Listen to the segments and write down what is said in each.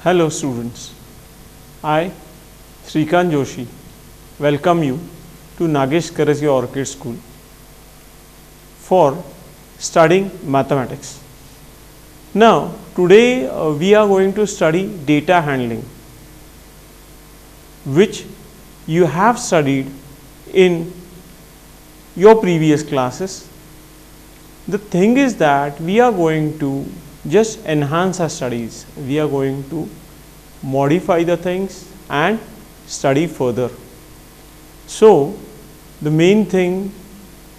Hello students, I Shrikant Joshi welcome you to Nagesh Karasia Orchid School for studying mathematics. Now today we are going to study data handling, which you have studied in your previous classes. The thing is that we are going to just enhance our studies. We are going to modify the things and study further. So the main thing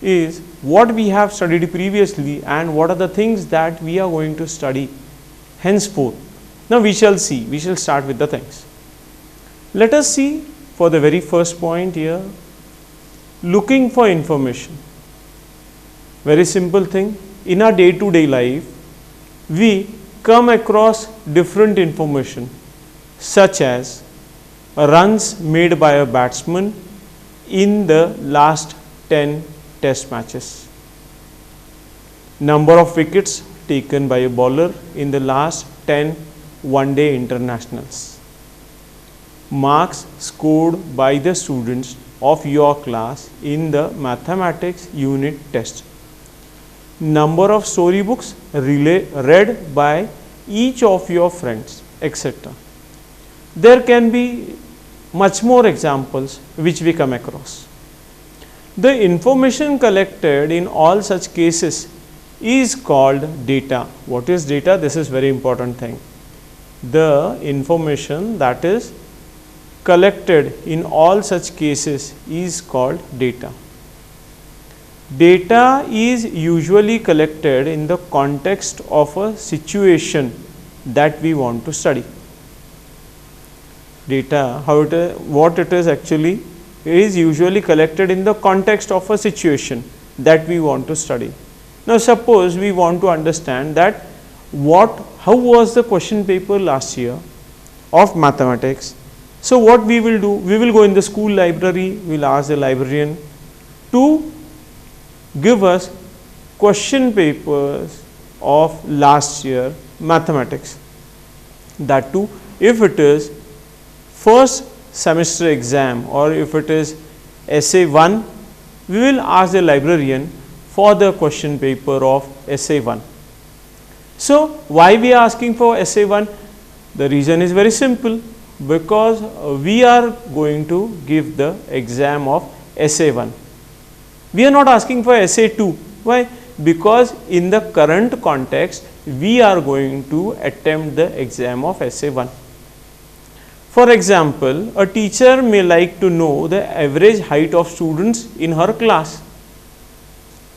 is what we have studied previously and what are the things that we are going to study henceforth. Now we shall see, we shall start with the things. Let us see for the very first point here, looking for information. Very simple thing. In our day-to-day life, we come across different information such as runs made by a batsman in the last 10 test matches, number of wickets taken by a bowler in the last 10 one-day internationals, marks scored by the students of your class in the mathematics unit test, number of storybooks read by each of your friends, etc. There can be much more examples which we come across. The information collected in all such cases is called data. What is data? This is very important thing. The information that is collected in all such cases is called data. Data is usually collected in the context of a situation that we want to study. Data, what it is actually, it is usually collected in the context of a situation that we want to study. Now suppose we want to understand that how was the question paper last year of mathematics. So what we will do, we will go in the school library, we will ask the librarian to give us question papers of last year mathematics. That too, if it is first semester exam or if it is essay 1, we will ask the librarian for the question paper of essay 1. So why we are asking for essay 1? The reason is very simple, because we are going to give the exam of essay 1. We are not asking for essay 2. Why? Because in the current context, we are going to attempt the exam of essay 1. For example, a teacher may like to know the average height of students in her class.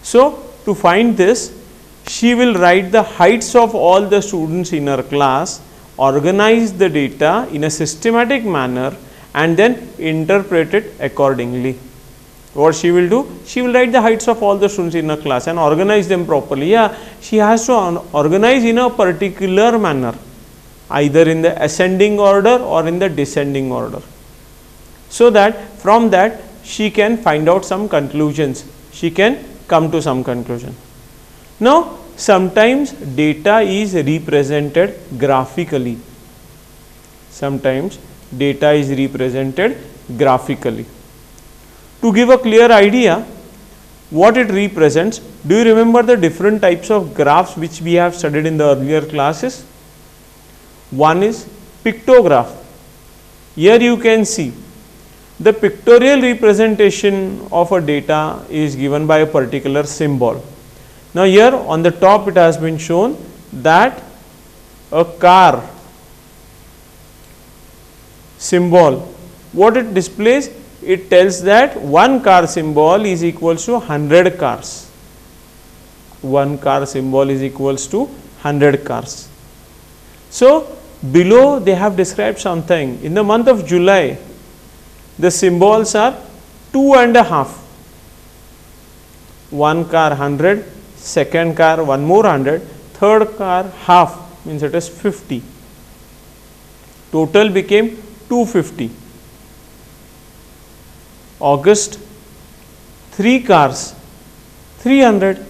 So, to find this, she will write the heights of all the students in her class, organize the data in a systematic manner and then interpret it accordingly. What she will do? She will write the heights of all the students in her class and organize them properly. Yeah, she has to organize in a particular manner, either in the ascending order or in the descending order, so that from that she can find out some conclusions. She can come to some conclusion. Now, sometimes data is represented graphically. Sometimes data is represented graphically. To give a clear idea what it represents, do you remember the different types of graphs which we have studied in the earlier classes? One is pictograph. Here you can see the pictorial representation of a data is given by a particular symbol. Now here on the top it has been shown that a car symbol, what it displays? It tells that one car symbol is equals to 100 cars. One car symbol is equals to 100 cars. So below they have described something. In the month of July, the symbols are 2.5. One car 100, second car one more 100, third car half, means it is 50. Total became 250. August 3 cars 300,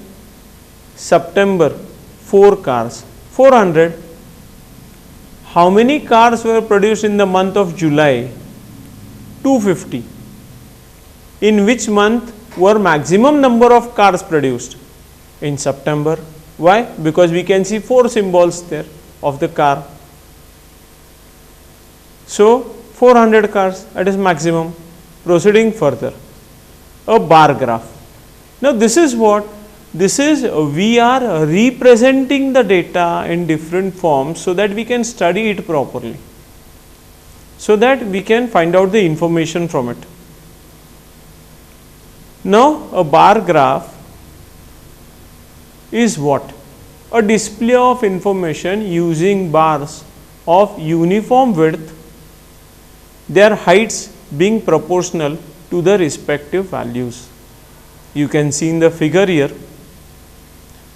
September 4 cars 400, how many cars were produced in the month of July? 250. In which month were maximum number of cars produced? In September. Why? Because we can see 4 symbols there of the car. So 400 cars, that is maximum. Proceeding further, a bar graph. Now this is what? This is, we are representing the data in different forms so that we can study it properly, so that we can find out the information from it. Now a bar graph is what? A display of information using bars of uniform width, their heights being proportional to the respective values. You can see in the figure here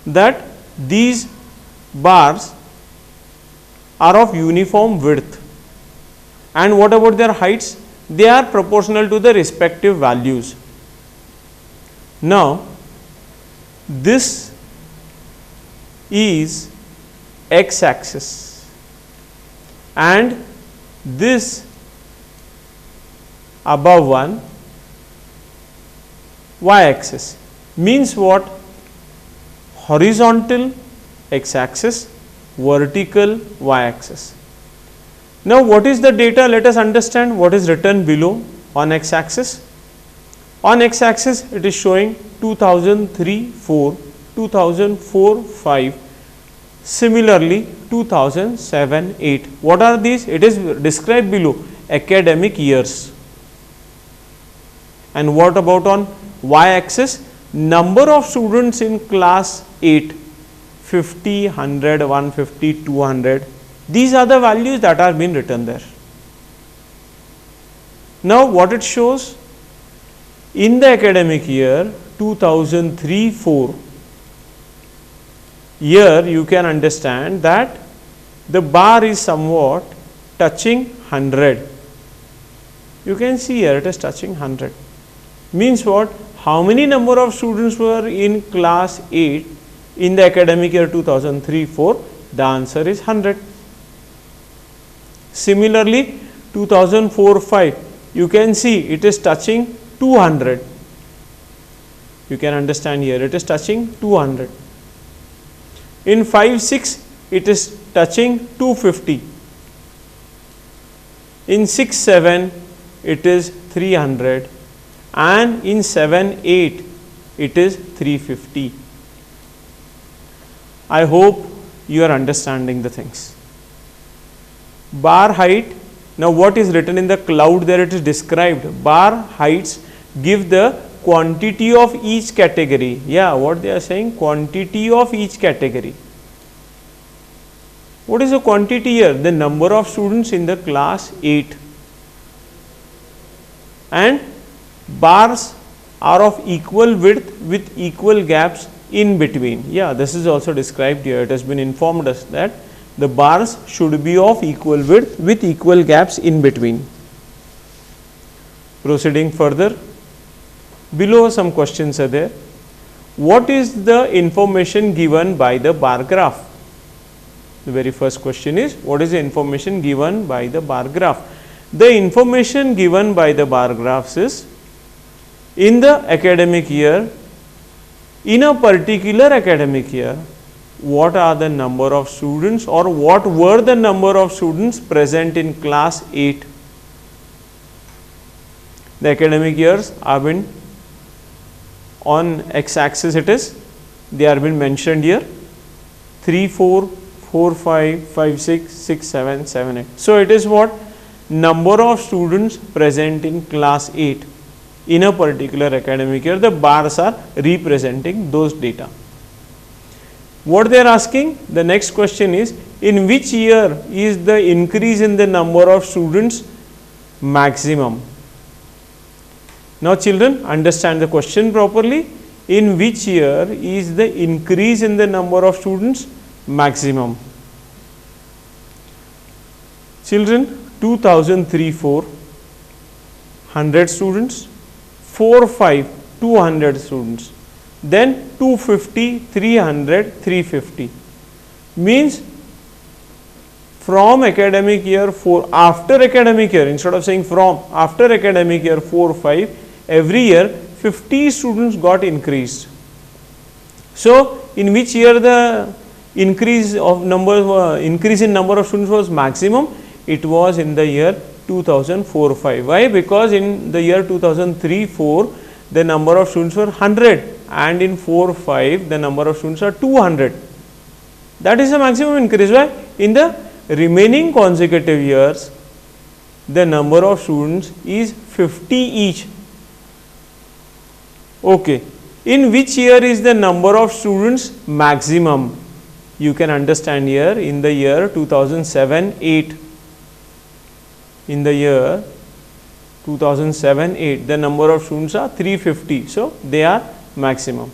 that these bars are of uniform width, and what about their heights? They are proportional to the respective values. Now this is x axis and this above one y axis, means what? Horizontal x axis, vertical y axis. Now what is the data? Let us understand what is written below on x axis. On x axis it is showing 2003-4, 2004-5, similarly 2007-8. What are these? It is described below, academic years. And what about on y axis? Number of students in class 8, 50, 100, 150, 200. These are the values that are being written there. Now what it shows? In the academic year 2003-4, here you can understand that the bar is somewhat touching 100. You can see here it is touching 100. Means what? How many number of students were in class 8 in the academic year 2003-4? The answer is 100. Similarly 2004-5, you can see it is touching 200. You can understand here it is touching 200. In 5-6 it is touching 250. In 6-7 it is 300. And in 7-8 it is 350. I hope you are understanding the things. Bar height, now what is written in the cloud there, it is described. Bar heights give the quantity of each category. Yeah, what they are saying? Quantity of each category. What is the quantity here? The number of students in the class 8. And bars are of equal width with equal gaps in between. Yeah, this is also described here. It has been informed us that the bars should be of equal width with equal gaps in between. Proceeding further, below some questions are there. What is the information given by the bar graph? The very first question is, what is the information given by the bar graph? The information given by the bar graphs is, in the academic year, in a particular academic year, what are the number of students, or what were the number of students present in class 8? The academic years have been on x axis, it is, they are been mentioned here, 3, 4, 4, 5, 5, 6, 6, 7, 7, 8. So it is what? Number of students present in class 8 in a particular academic year. The bars are representing those data. What they are asking? The next question is, in which year is the increase in the number of students maximum? Now children, understand the question properly. In which year is the increase in the number of students maximum? Children, 2003-4, 100 students, 4-5, 200 students, then 250, 300, 350. Means from academic year 4, after academic year, instead of saying from, after academic year 4, 5, every year 50 students got increased. So, in which year the increase in number of students was maximum? It was in the year 2004-5. Why? Because in the year 2003-4 the number of students were 100, and in 4-5 the number of students are 200. That is the maximum increase. Why? In the remaining consecutive years the number of students is 50 each. Okay. In which year is the number of students maximum? You can understand here, in the year 2007-8. In the year 2007-8 the number of students are 350. So, they are maximum.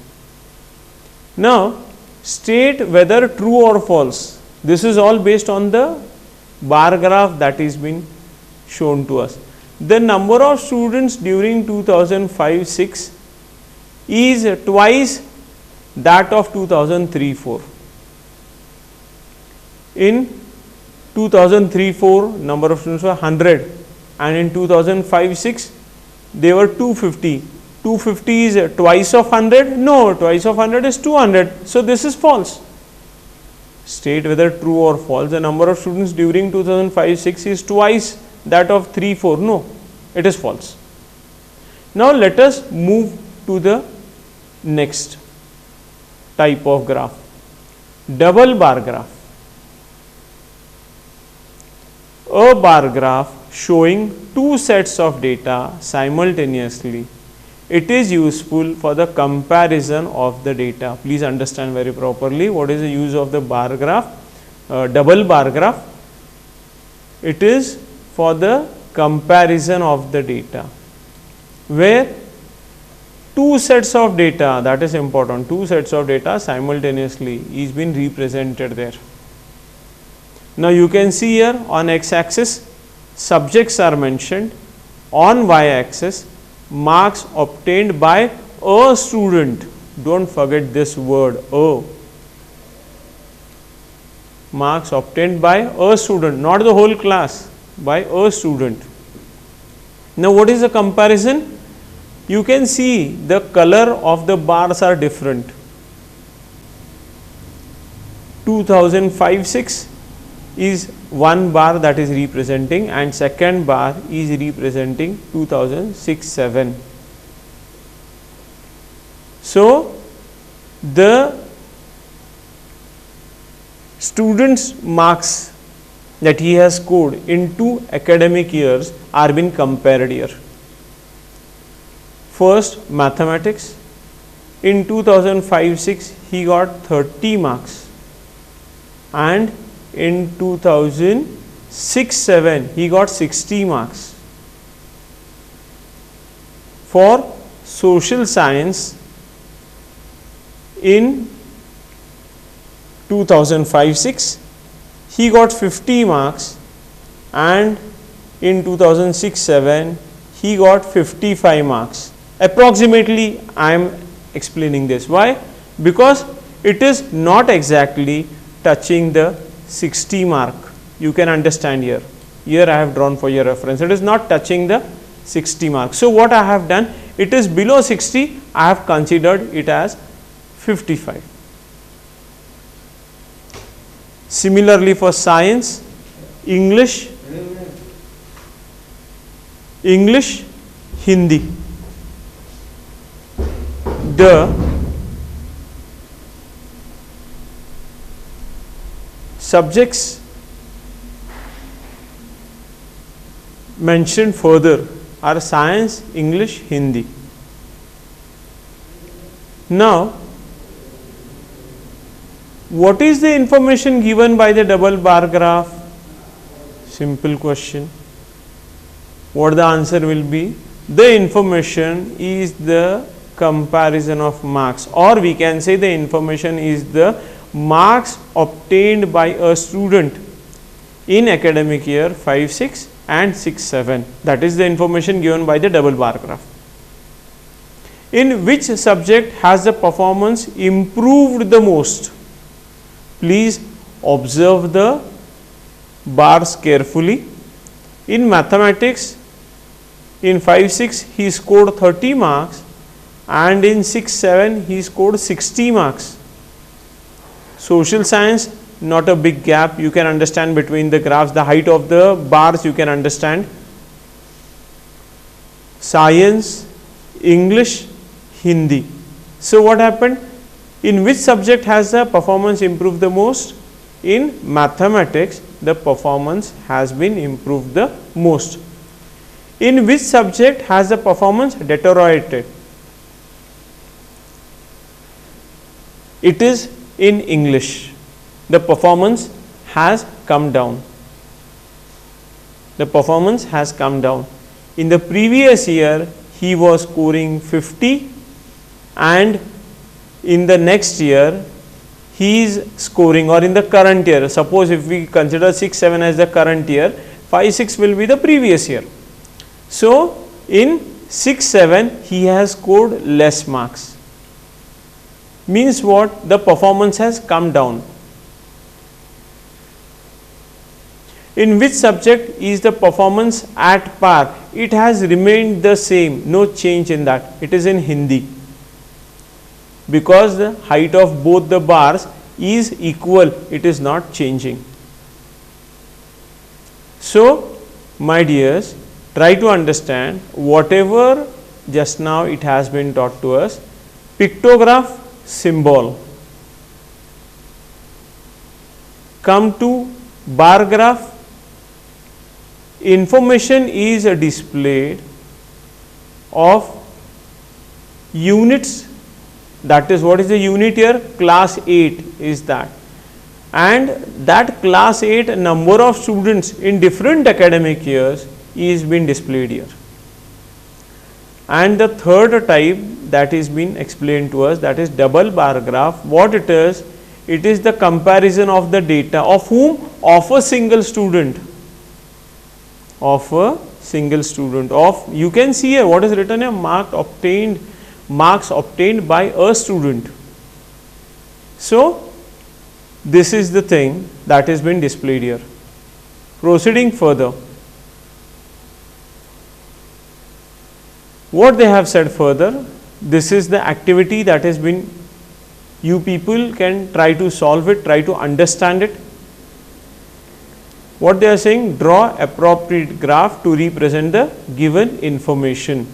Now, state whether true or false. This is all based on the bar graph that is been shown to us. The number of students during 2005-6 is twice that of 2003-4. In 2003-4 number of students were 100, and in 2005-6 they were 250. 250 is twice of 100? No, twice of 100 is 200. So, this is false. State whether true or false. The number of students during 2005-6 is twice that of 3-4. No, it is false. Now, let us move to the next type of graph, double bar graph. A bar graph showing two sets of data simultaneously. It is useful for the comparison of the data. Please understand very properly what is the use of the bar graph, double bar graph. It is for the comparison of the data, where two sets of data, that is important, two sets of data simultaneously is been represented there. Now, you can see here on x axis subjects are mentioned, on y axis marks obtained by a student. Do not forget this word, a. Marks obtained by a student, not the whole class, by a student. Now, what is the comparison? You can see the color of the bars are different. 2005-6 is one bar that is representing, and second bar is representing 2006-7. So, the students' marks that he has scored in 2 academic years are being compared here. First, mathematics. In 2005-6 he got 30 marks, and in 2006-7 he got 60 marks. For social science, in 2005-6 he got 50 marks, and in 2006-7 he got 55 marks. Approximately I am explaining this. Why? Because it is not exactly touching the 60 mark. You can understand here. Here I have drawn for your reference. It is not touching the 60 mark. So, what I have done? It is below 60. I have considered it as 55. Similarly, for science, English, Hindi. The subjects mentioned further are science, English, Hindi. Now, what is the information given by the double bar graph? Simple question. What the answer will be? The information is the comparison of marks, or we can say the information is the marks obtained by a student in academic year 5-6 and 6-7. That is the information given by the double bar graph. In which subject has the performance improved the most? Please observe the bars carefully. In mathematics, in 5-6 he scored 30 marks, and in 6-7 he scored 60 marks. Social science, not a big gap, you can understand between the graphs, the height of the bars you can understand. Science, English, Hindi. So what happened? In which subject has the performance improved the most? In mathematics, the performance has been improved the most. In which subject has the performance deteriorated? It is in English. The performance has come down. The performance has come down. In the previous year, he was scoring 50, and in the next year, he is scoring, or in the current year, suppose if we consider 6-7 as the current year, 5-6 will be the previous year. So, in 6-7 he has scored less marks. Means what? The performance has come down. In which subject is the performance at par? It has remained the same, no change in that. It is in Hindi. Because the height of both the bars is equal, it is not changing. So, my dears, try to understand whatever just now it has been taught to us. Pictograph, symbol. Come to bar graph. Information is displayed of units. That is, what is the unit here? Class 8 is that, and that class 8 number of students in different academic years is being displayed here. And the third type that is being explained to us, that is double bar graph. What it is? It is the comparison of the data of whom? Of a single student. Of a single student. Of, you can see here what is written here, marks obtained by a student. So, this is the thing that has been displayed here. Proceeding further, what they have said further, this is the activity that has been, you people can try to solve it, try to understand it. What they are saying, draw appropriate graph to represent the given information.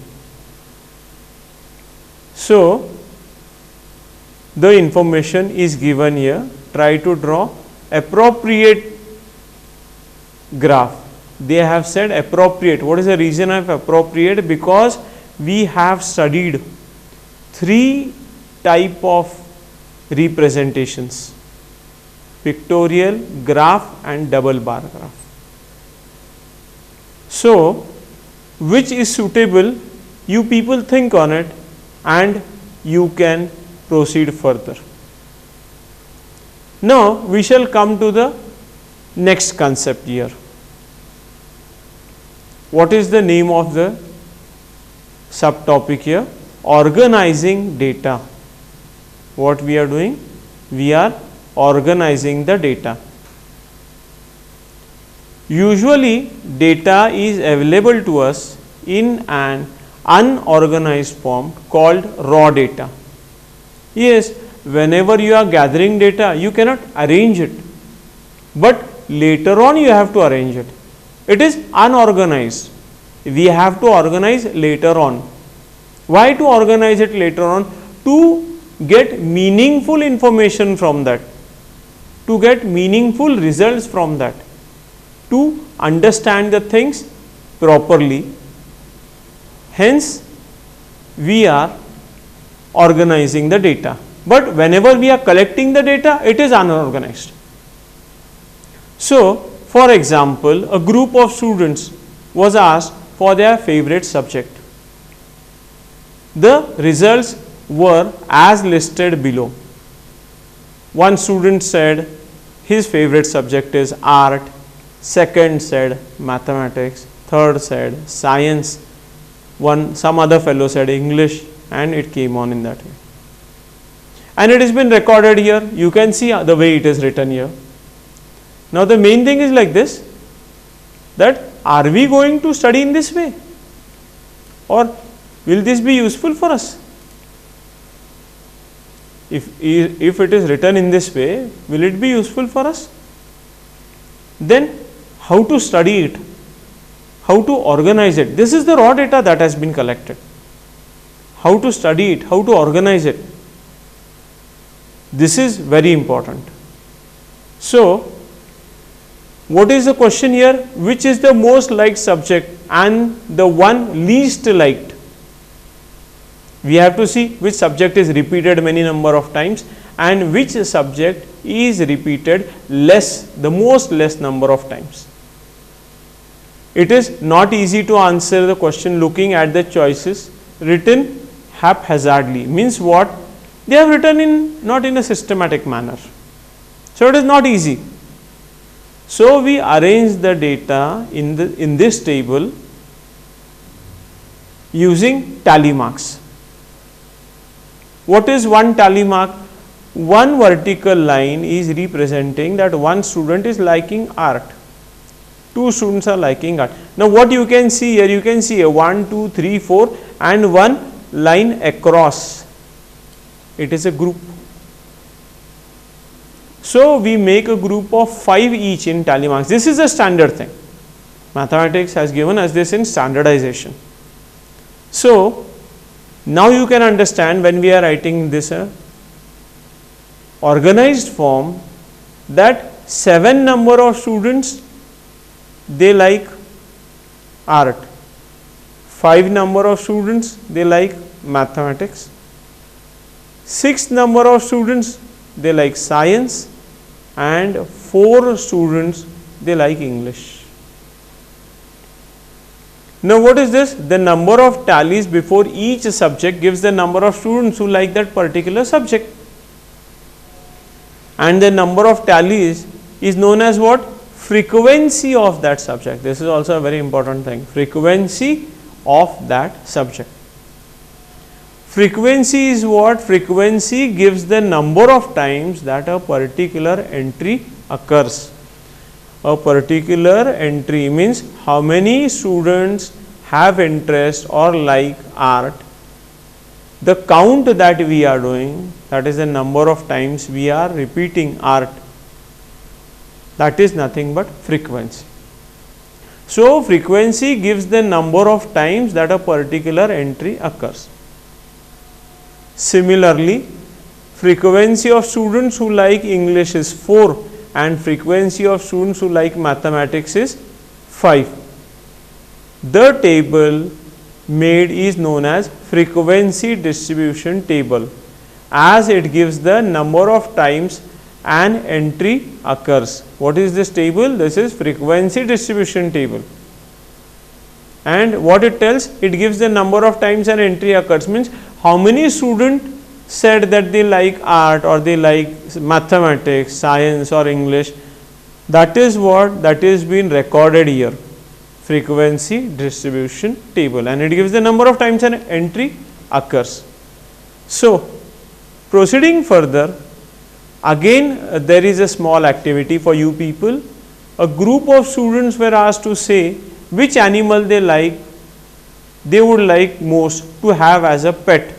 So, the information is given here, try to draw appropriate graph. They have said appropriate. What is the reason of appropriate? Because we have studied 3 type of representations: pictorial, graph and double bar graph. So, which is suitable? You people think on it and you can proceed further. Now, we shall come to the next concept here. What is the name of the subtopic here? Organizing data. What we are doing? We are organizing the data. Usually, data is available to us in an unorganized form called raw data. Yes, whenever you are gathering data, you cannot arrange it, but later on you have to arrange it. It is unorganized. We have to organize later on. Why to organize it later on? To get meaningful information from that, to get meaningful results from that, to understand the things properly. Hence, we are organizing the data. But whenever we are collecting the data, it is unorganized. So, for example, a group of students was asked for their favorite subject. The results were as listed below. One student said his favorite subject is art, second said mathematics, third said science, some other fellow said English, and it came on in that way. And it has been recorded here. You can see the way it is written here. Now the main thing is like this, that are we going to study in this way, or will this be useful for us? If it is written in this way, will it be useful for us? Then how to study it, how to organize it? This is the raw data that has been collected. How to study it, how to organize it, this is very important. So what is the question here? Which is the most liked subject and the one least liked? We have to see which subject is repeated many number of times and which subject is repeated the most less number of times. It is not easy to answer the question looking at the choices written haphazardly. Means what? They have written not in a systematic manner. So it is not easy. So we arrange the data in this table using tally marks. What is one tally mark? One vertical line is representing that one student is liking art. Two students are liking art. Now what you can see here? You can see a 1, 2, 3, 4 and one line across. It is a group. So we make a group of 5 each in tally marks. This is a standard thing. Mathematics has given us this in standardization. So now you can understand when we are writing this organized form that 7 number of students they like art, 5 number of students they like mathematics, 6 number of students they like science and 4 students they like English. Now what is this? The number of tallies before each subject gives the number of students who like that particular subject, and the number of tallies is known as what? Frequency of that subject. This is also a very important thing. Frequency of that subject. Frequency is what? Frequency gives the number of times that a particular entry occurs. A particular entry means how many students have interest or like art. The count that we are doing, that is the number of times we are repeating art. That is nothing but frequency. So frequency gives the number of times that a particular entry occurs. Similarly, frequency of students who like English is 4 and frequency of students who like mathematics is 5. The table made is known as frequency distribution table, as it gives the number of times an entry occurs. What is this table? This is frequency distribution table. And what it tells? It gives the number of times an entry occurs, means how many students said that they like art or they like mathematics, science or English. That is what that is being recorded here, frequency distribution table, and it gives the number of times an entry occurs. So proceeding further, again there is a small activity for you people. A group of students were asked to say which animal they would like most to have as a pet.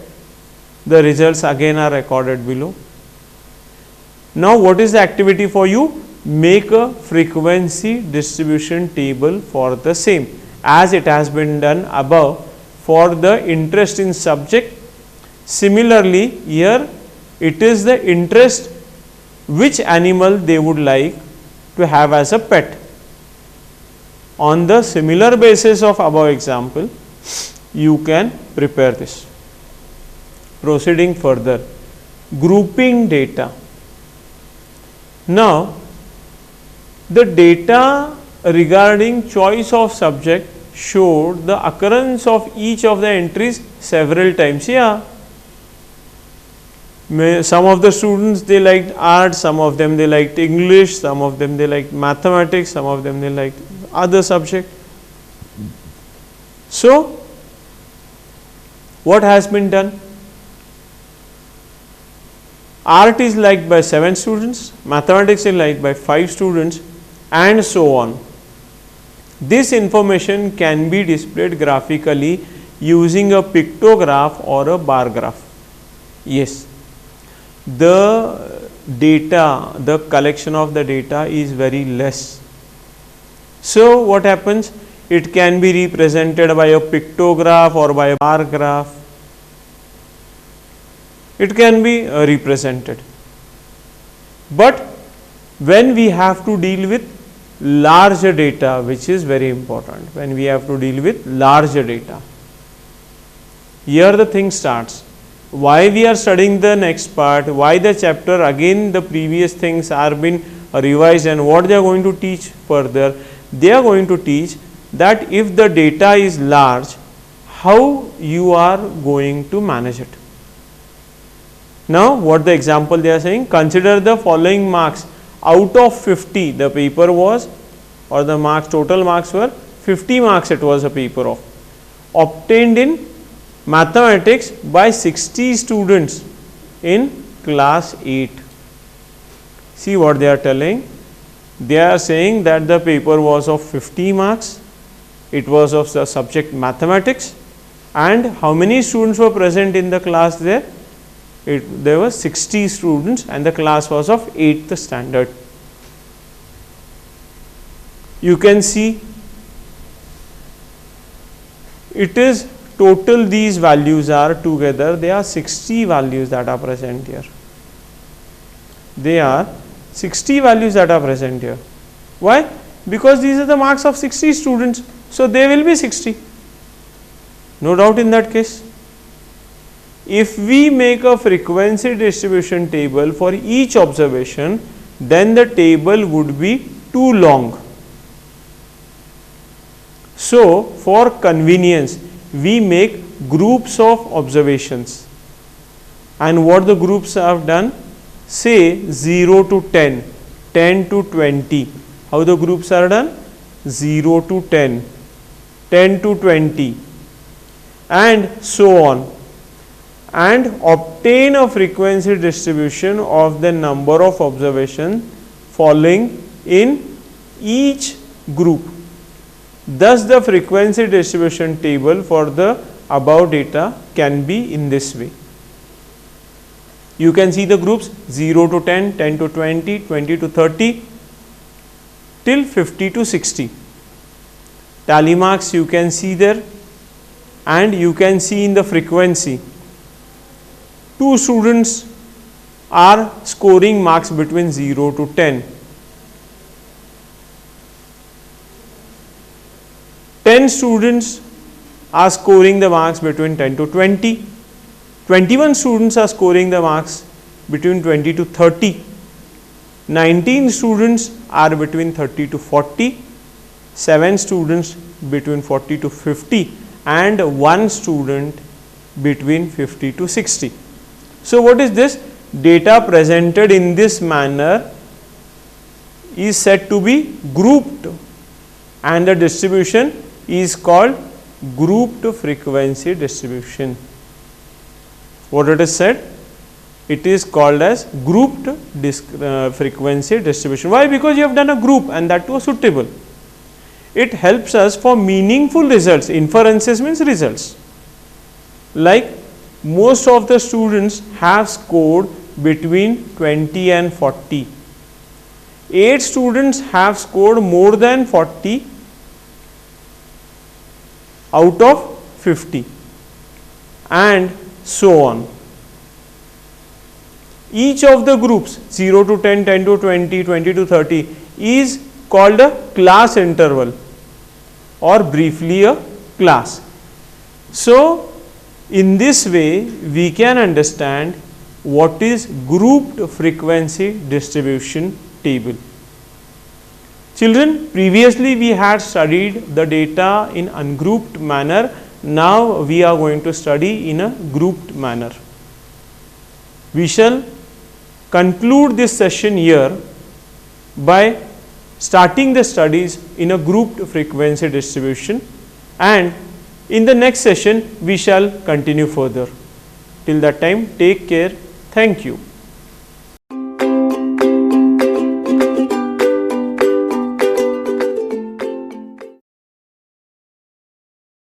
The results again are recorded below. Now what is the activity for you? Make a frequency distribution table for the same, as it has been done above for the interest in subject. Similarly, here it is the interest which animal they would like to have as a pet. On the similar basis of above example, you can prepare this. Proceeding further, grouping data. Now, the data regarding choice of subject showed the occurrence of each of the entries several times. Yeah, some of the students they liked art, some of them they liked English, some of them they liked mathematics, some of them they liked other subject. So what has been done? Art is liked by 7 students, mathematics is liked by 5 students, and so on. This information can be displayed graphically using a pictograph or a bar graph. Yes, the data, the collection of the data is very less. So what happens? It can be represented by a pictograph or by a bar graph. It can be represented. But when we have to deal with larger data, which is very important, when we have to deal with larger data, here the thing starts. Why we are studying the next part, why the chapter, again the previous things are been revised, and what they are going to teach further. They are going to teach that if the data is large, how you are going to manage it. Now what the example they are saying, consider the following marks. Out of 50 the paper was, or the marks, total marks were 50 marks, it was a paper of, obtained in mathematics by 60 students in class 8. See what they are telling. They are saying that the paper was of 50 marks, it was of the subject mathematics, and how many students were present in the class there? There were 60 students, and the class was of 8th standard. You can see it is total, these values are together, they are 60 values that are present here. They are 60 values that are present here. Why? Because these are the marks of 60 students, so they will be 60. No doubt in that case. If we make a frequency distribution table for each observation, then the table would be too long. So for convenience, we make groups of observations, and what the groups have done, say 0 to 10, 10 to 20. How the groups are done? 0 to 10, 10 to 20, and so on, and obtain a frequency distribution of the number of observations following in each group. Thus the frequency distribution table for the above data can be in this way. You can see the groups 0 to 10, 10 to 20, 20 to 30 till 50 to 60. Tally marks you can see there, and you can see in the frequency 2 students are scoring marks between 0 to 10. 10 students are scoring the marks between 10 to 20. 21 students are scoring the marks between 20 to 30. 19 students are between 30 to 40. 7 students between 40 to 50, and 1 student between 50 to 60. So what is this? Data presented in this manner is said to be grouped, and the distribution is called grouped frequency distribution. What it is said? It is called as grouped frequency distribution. Why? Because you have done a group, and that was suitable. It helps us for meaningful results. Inferences means results. Like most of the students have scored between 20 and 40. 8 students have scored more than 40 out of 50, and so on. Each of the groups 0 to 10, 10 to 20, 20 to 30 is called a class interval, or briefly a class. So in this way we can understand what is grouped frequency distribution table. Children, previously we had studied the data in ungrouped manner. Now we are going to study in a grouped manner. We shall conclude this session here by starting the studies in a grouped frequency distribution, and in the next session we shall continue further. Till that time, take care. Thank you.